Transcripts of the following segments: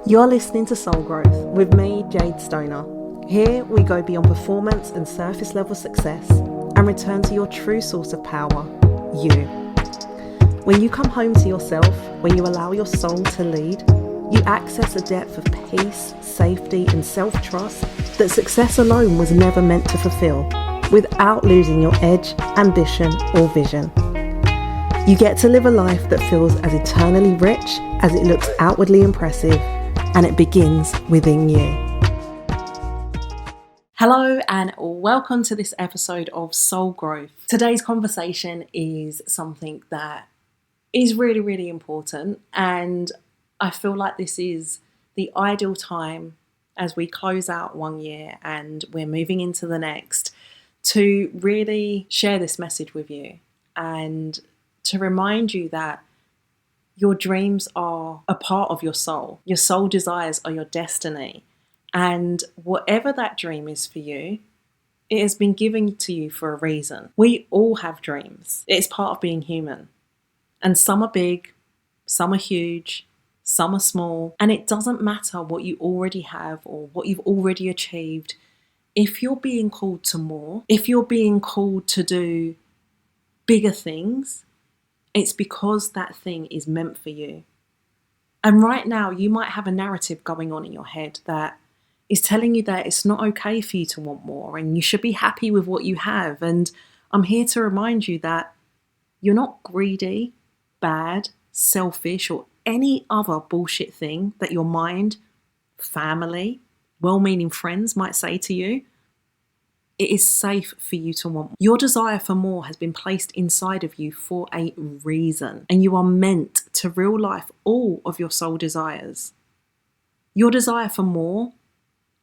You're listening to Soul Growth with me, Jade Stoner. Here we go beyond performance and surface level success and return to your true source of power, you. When you come home to yourself, when you allow your soul to lead, you access a depth of peace, safety and self-trust that success alone was never meant to fulfill, without losing your edge, ambition or vision. You get to live a life that feels as eternally rich as it looks outwardly impressive, and it begins within you. Hello and welcome to this episode of Soul Growth. Today's conversation is something that is really, really important, and I feel like this is the ideal time as we close out one year and we're moving into the next to really share this message with you and to remind you that your dreams are a part of your soul. Your soul desires are your destiny. And whatever that dream is for you, it has been given to you for a reason. We all have dreams. It's part of being human. And some are big, some are huge, some are small. And it doesn't matter what you already have or what you've already achieved. If you're being called to more, if you're being called to do bigger things, it's because that thing is meant for you. And right now, you might have a narrative going on in your head that is telling you that it's not okay for you to want more and you should be happy with what you have. And I'm here to remind you that you're not greedy, bad, selfish, or any other bullshit thing that your mind, family, well-meaning friends might say to you. It is safe for you to want more. Your desire for more has been placed inside of you for a reason, and you are meant to real life all of your soul desires. Your desire for more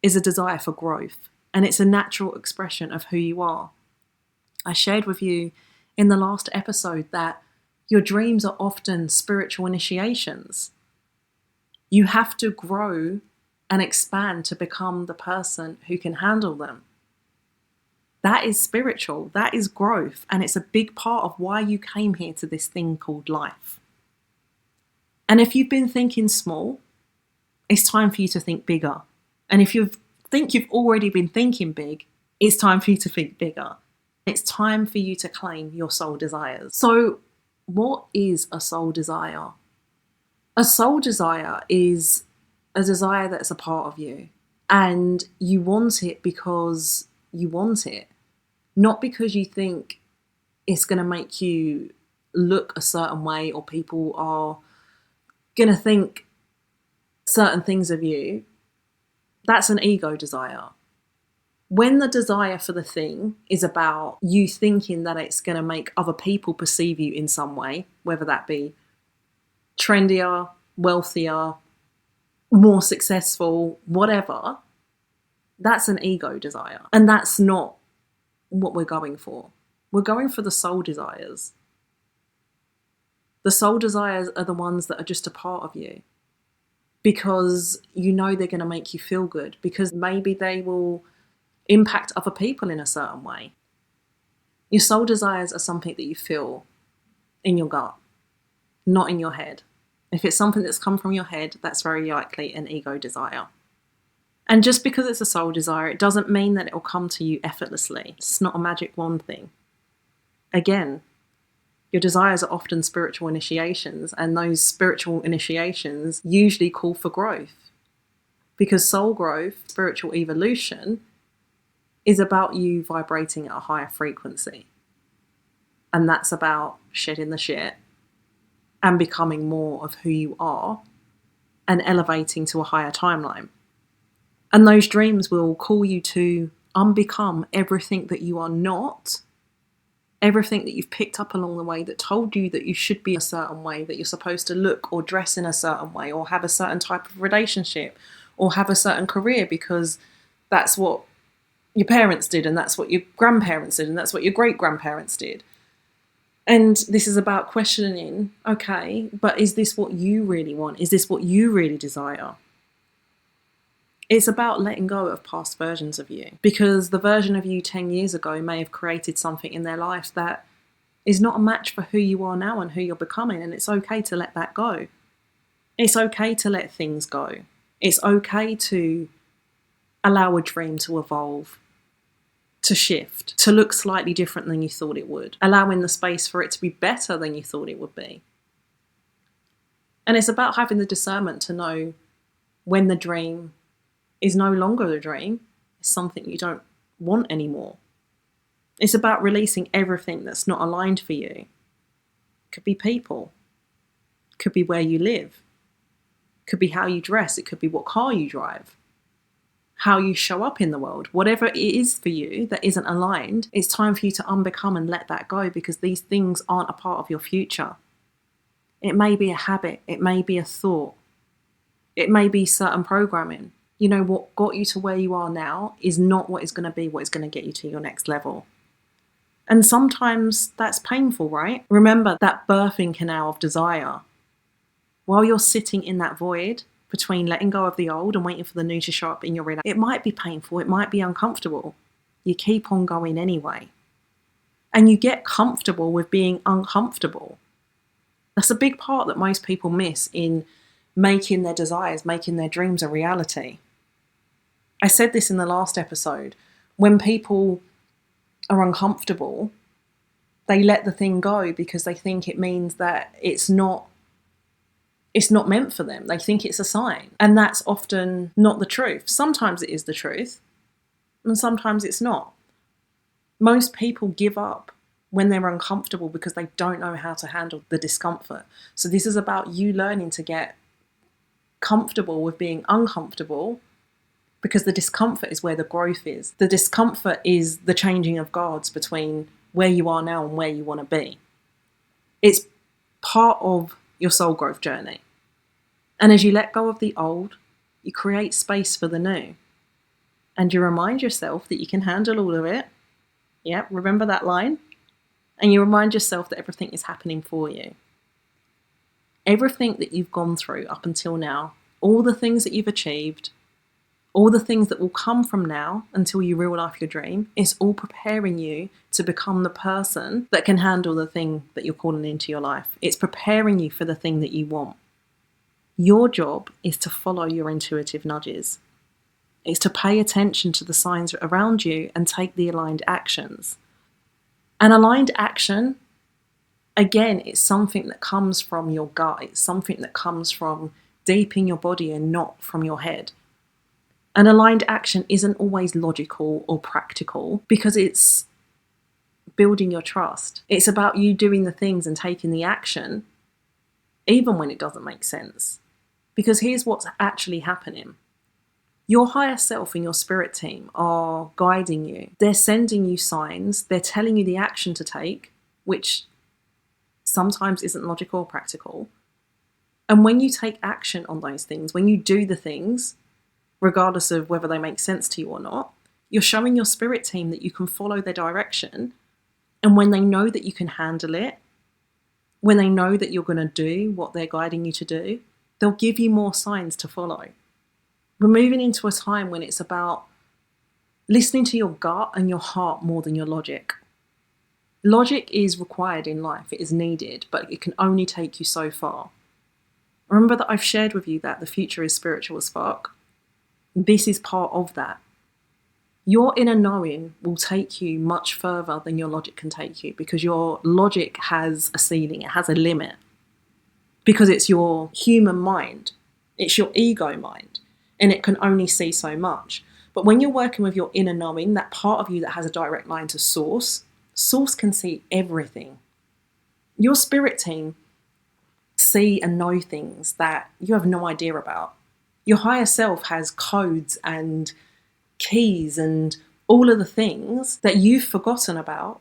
is a desire for growth, and it's a natural expression of who you are. I shared with you in the last episode that your dreams are often spiritual initiations. You have to grow and expand to become the person who can handle them. That is spiritual, that is growth, and it's a big part of why you came here to this thing called life. And if you've been thinking small, it's time for you to think bigger. And if you think you've already been thinking big, it's time for you to think bigger. It's time for you to claim your soul desires. So what is a soul desire? A soul desire is a desire that's a part of you, and you want it because you want it. Not because you think it's going to make you look a certain way or people are going to think certain things of you. That's an ego desire. When the desire for the thing is about you thinking that it's going to make other people perceive you in some way, whether that be trendier, wealthier, more successful, whatever, that's an ego desire. And that's not what we're going for. We're going for the soul desires. The soul desires are the ones that are just a part of you because you know they're going to make you feel good, because maybe they will impact other people in a certain way. Your soul desires are something that you feel in your gut, not in your head. If it's something that's come from your head, that's very likely an ego desire. And just because it's a soul desire, it doesn't mean that it will come to you effortlessly. It's not a magic wand thing. Again, your desires are often spiritual initiations, and those spiritual initiations usually call for growth. Because soul growth, spiritual evolution, is about you vibrating at a higher frequency. And that's about shedding the shit and becoming more of who you are and elevating to a higher timeline. And those dreams will call you to unbecome everything that you are not, everything that you've picked up along the way that told you that you should be a certain way, that you're supposed to look or dress in a certain way or have a certain type of relationship or have a certain career because that's what your parents did and that's what your grandparents did and that's what your great-grandparents did. And this is about questioning, okay, but is this what you really want? Is this what you really desire? It's about letting go of past versions of you, because the version of you 10 years ago may have created something in their life that is not a match for who you are now and who you're becoming, and it's okay to let that go. It's okay to let things go. It's okay to allow a dream to evolve, to shift, to look slightly different than you thought it would, allowing the space for it to be better than you thought it would be. And it's about having the discernment to know when the dream is no longer a dream, it's something you don't want anymore. It's about releasing everything that's not aligned for you. It could be people, it could be where you live, it could be how you dress, it could be what car you drive, how you show up in the world. Whatever it is for you that isn't aligned, it's time for you to unbecome and let that go, because these things aren't a part of your future. It may be a habit, it may be a thought, it may be certain programming. You know, what got you to where you are now is not what is going to be what is going to get you to your next level. And sometimes that's painful, right? Remember that birthing canal of desire. While you're sitting in that void between letting go of the old and waiting for the new to show up in your reality, it might be painful, it might be uncomfortable. You keep on going anyway. And you get comfortable with being uncomfortable. That's a big part that most people miss in making their desires, making their dreams a reality. I said this in the last episode. When people are uncomfortable, they let the thing go because they think it means that it's not meant for them. They think it's a sign. And that's often not the truth. Sometimes it is the truth, and sometimes it's not. Most people give up when they're uncomfortable because they don't know how to handle the discomfort. So this is about you learning to get comfortable with being uncomfortable, because the discomfort is where the growth is. The discomfort is the changing of guards between where you are now and where you want to be. It's part of your soul growth journey. And as you let go of the old, you create space for the new. And you remind yourself that you can handle all of it. Yeah, remember that line? And you remind yourself that everything is happening for you. Everything that you've gone through up until now, all the things that you've achieved, all the things that will come from now until you real life your dream, is all preparing you to become the person that can handle the thing that you're calling into your life. It's preparing you for the thing that you want. Your job is to follow your intuitive nudges. It's to pay attention to the signs around you and take the aligned actions. An aligned action, again, it's something that comes from your gut. It's something that comes from deep in your body and not from your head. An aligned action isn't always logical or practical because it's building your trust. It's about you doing the things and taking the action, even when it doesn't make sense. Because here's what's actually happening. Your higher self and your spirit team are guiding you. They're sending you signs. They're telling you the action to take, which sometimes isn't logical or practical. And when you take action on those things, when you do the things, regardless of whether they make sense to you or not, you're showing your spirit team that you can follow their direction. And when they know that you can handle it, when they know that you're going to do what they're guiding you to do, they'll give you more signs to follow. We're moving into a time when it's about listening to your gut and your heart more than your logic. Logic is required in life, it is needed, but it can only take you so far. Remember that I've shared with you that the future is spiritual as fuck. This is part of that. Your inner knowing will take you much further than your logic can take you, because your logic has a ceiling, it has a limit. Because it's your human mind, it's your ego mind, and it can only see so much. But when you're working with your inner knowing, that part of you that has a direct line to source can see everything. Your spirit team see and know things that you have no idea about. Your higher self has codes and keys and all of the things that you've forgotten about,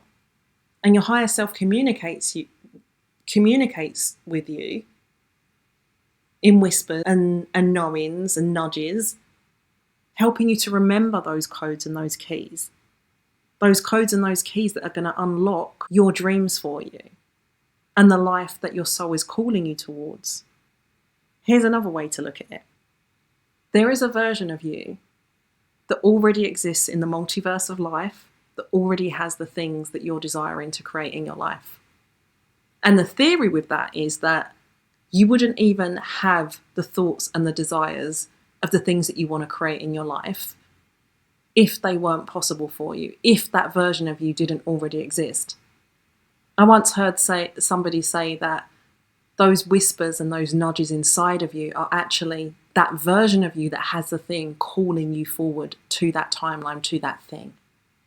and your higher self communicates with you in whispers and knowings and nudges, helping you to remember those codes and those keys. Those codes and those keys that are going to unlock your dreams for you and the life that your soul is calling you towards. Here's another way to look at it. There is a version of you that already exists in the multiverse of life, that already has the things that you're desiring to create in your life. And the theory with that is that you wouldn't even have the thoughts and the desires of the things that you want to create in your life if they weren't possible for you, if that version of you didn't already exist. I once heard somebody say that those whispers and those nudges inside of you are actually that version of you that has the thing calling you forward to that timeline, to that thing.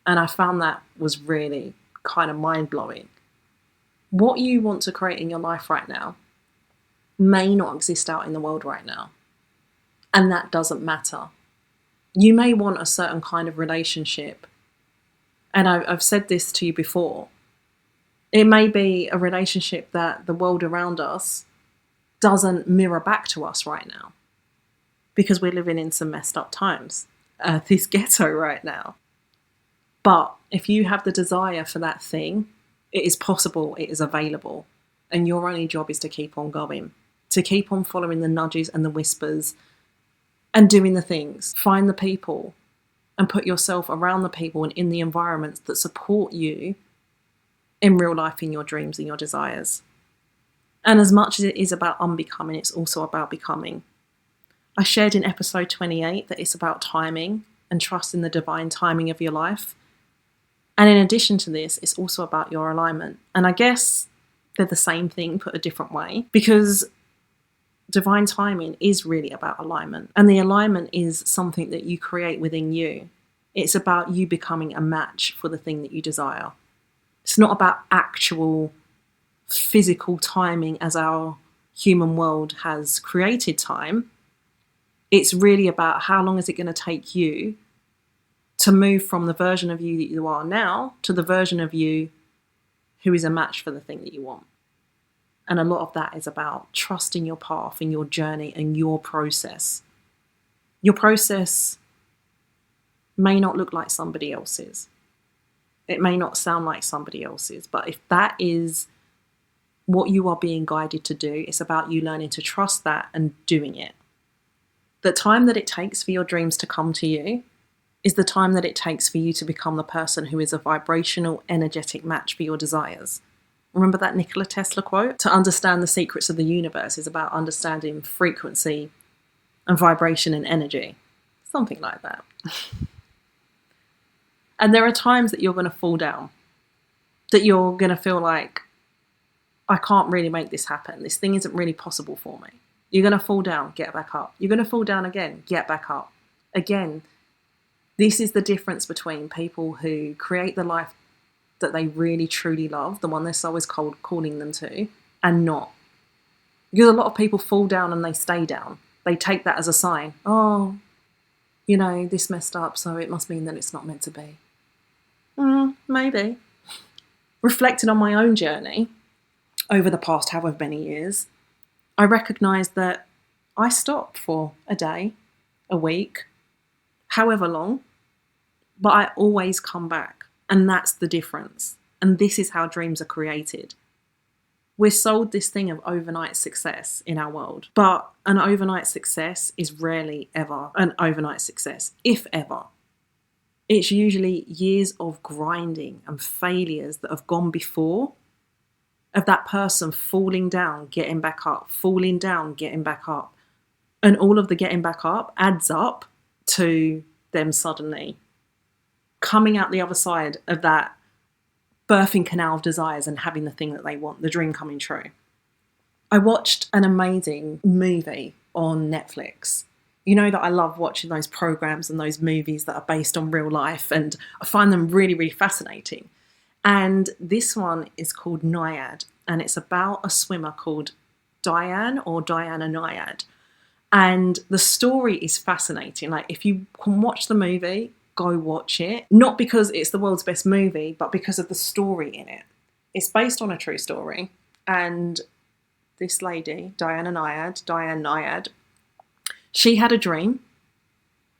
And I found that was really kind of mind-blowing. What you want to create in your life right now may not exist out in the world right now. And that doesn't matter. You may want a certain kind of relationship. And I've said this to you before. It may be a relationship that the world around us doesn't mirror back to us right now because we're living in some messed up times. This ghetto right now. But if you have the desire for that thing, it is possible, it is available. And your only job is to keep on going, to keep on following the nudges and the whispers and doing the things. Find the people and put yourself around the people and in the environments that support you in real life, in your dreams and your desires. And as much as it is about unbecoming, it's also about becoming. I shared in episode 28 that it's about timing and trusting the divine timing of your life. And in addition to this, it's also about your alignment. And I guess they're the same thing, put a different way, because divine timing is really about alignment. And the alignment is something that you create within you. It's about you becoming a match for the thing that you desire. It's not about actual physical timing as our human world has created time. It's really about how long is it going to take you to move from the version of you that you are now to the version of you who is a match for the thing that you want. And a lot of that is about trusting your path and your journey and your process. Your process may not look like somebody else's. It may not sound like somebody else's, but if that is what you are being guided to do, it's about you learning to trust that and doing it. The time that it takes for your dreams to come to you is the time that it takes for you to become the person who is a vibrational, energetic match for your desires. Remember that Nikola Tesla quote? To understand the secrets of the universe is about understanding frequency and vibration and energy. Something like that. And there are times that you're going to fall down, that you're going to feel like, I can't really make this happen. This thing isn't really possible for me. You're going to fall down, get back up. You're going to fall down again, get back up. Again, this is the difference between people who create the life that they really truly love, the one their soul is calling them to, and not. Because a lot of people fall down and they stay down. They take that as a sign. Oh, this messed up, so it must mean that it's not meant to be. Maybe. Reflecting on my own journey over the past however many years, I recognised that I stopped for a day, a week, however long, but I always come back. And that's the difference. And this is how dreams are created. We're sold this thing of overnight success in our world, but an overnight success is rarely ever an overnight success, if ever. It's usually years of grinding and failures that have gone before, of that person falling down, getting back up, falling down, getting back up. And all of the getting back up adds up to them suddenly coming out the other side of that birthing canal of desires and having the thing that they want, the dream coming true. I watched an amazing movie on Netflix. You know that I love watching those programs and those movies that are based on real life, and I find them really, really fascinating. And this one is called Naiad, and it's about a swimmer called Diane or Diana Naiad. And the story is fascinating. Like, if you can watch the movie, go watch it. Not because it's the world's best movie, but because of the story in it. It's based on a true story. And this lady, Diane Naiad, she had a dream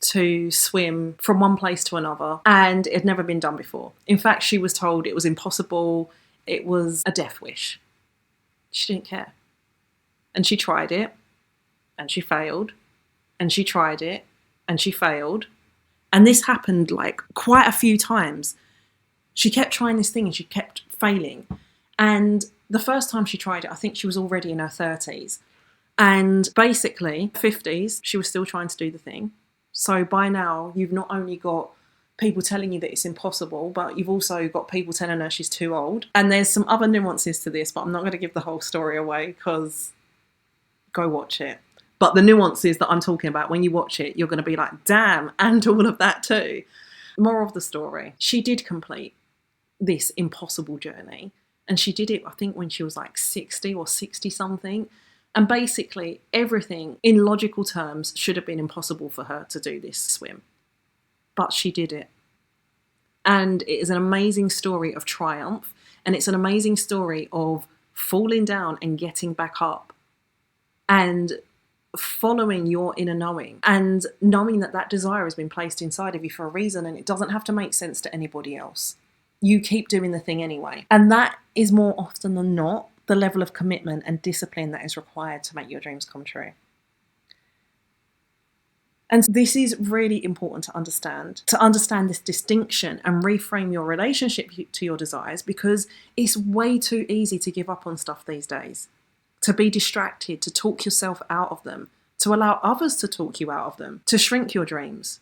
to swim from one place to another, and it had never been done before. In fact, she was told it was impossible. It was a death wish. She didn't care. And she tried it, and she failed, and she tried it, and she failed. And this happened like quite a few times. She kept trying this thing and she kept failing. And the first time she tried it, I think she was already in her 30s. And basically, 50s, she was still trying to do the thing. So by now, you've not only got people telling you that it's impossible, but you've also got people telling her she's too old. And there's some other nuances to this, but I'm not going to give the whole story away because go watch it. But the nuances that I'm talking about, when you watch it, you're going to be like, damn, and all of that too. Moral of the story, she did complete this impossible journey. And she did it, I think, when she was like 60 or 60 something. And basically everything in logical terms should have been impossible for her to do this swim. But she did it. And it is an amazing story of triumph. And it's an amazing story of falling down and getting back up. And following your inner knowing. And knowing that that desire has been placed inside of you for a reason. And it doesn't have to make sense to anybody else. You keep doing the thing anyway. And that is more often than not the level of commitment and discipline that is required to make your dreams come true. And this is really important to understand this distinction and reframe your relationship to your desires, because it's way too easy to give up on stuff these days, to be distracted, to talk yourself out of them, to allow others to talk you out of them, to shrink your dreams,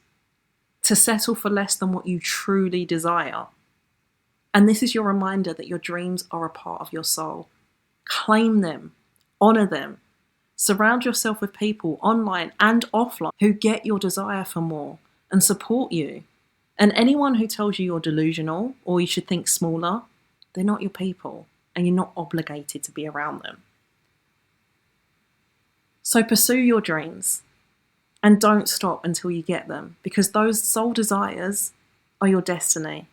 to settle for less than what you truly desire. And this is your reminder that your dreams are a part of your soul. Claim them, honor them. Surround yourself with people online and offline who get your desire for more and support you. And anyone who tells you you're delusional or you should think smaller, they're not your people and you're not obligated to be around them. So pursue your dreams and don't stop until you get them, because those soul desires are your destiny.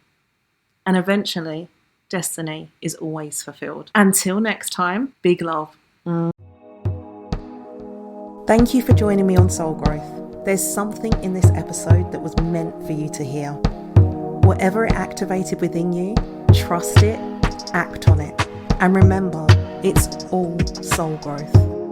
And eventually, destiny is always fulfilled. Until next time, big love. Thank you for joining me on Soul Growth. There's something in this episode that was meant for you to hear. Whatever it activated within you, trust it, act on it. And remember, it's all soul growth.